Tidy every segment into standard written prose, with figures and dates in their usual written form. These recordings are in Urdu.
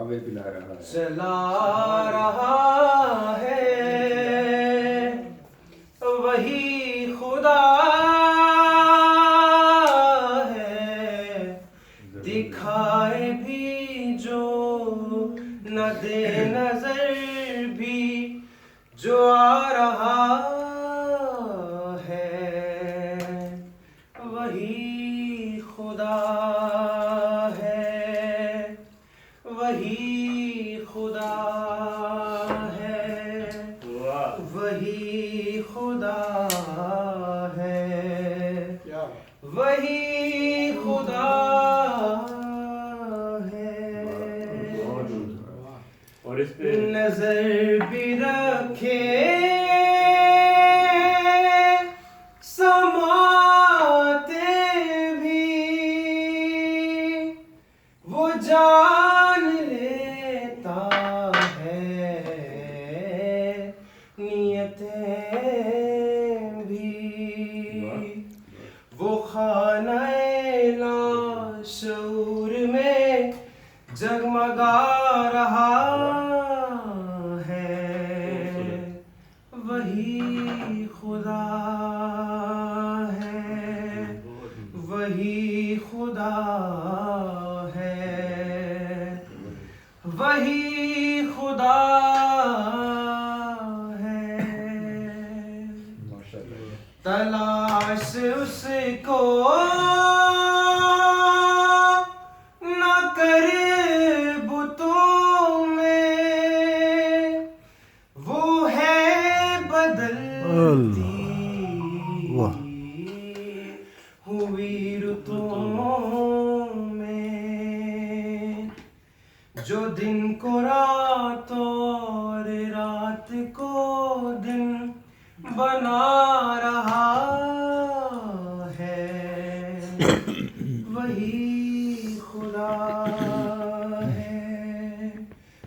کعبے پلا رہا ہے، چلا رہا ہے وہی خدا ہے، دکھائے بھی جو نہ دے نظر بھی جو آ رہا ہے، وہی خدا ہے، وہی خدا ہے، وہی خدا ہے، وہی خدا ہے، اور اس پہ نظر بھی رکھے سماتے بھی وہ جان لیتا ہے نیتیں بھی، وہ خانہ لاشعور میں جگمگا رہا ہے، وہی خدا ہے، وہی خدا ہے، وہی خدا ہے، تلاش اس کو نہ کرے بتوں میں، وہ ہے بدلتی ہوئی رتوں میں، جو دن کو رات اور رات کو دن بنا رہا ہے، وہی خدا ہے،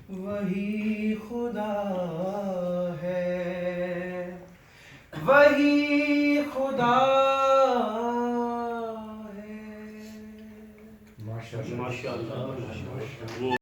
وہی خدا ہے، وہی خدا ہے۔ ماشاء اللہ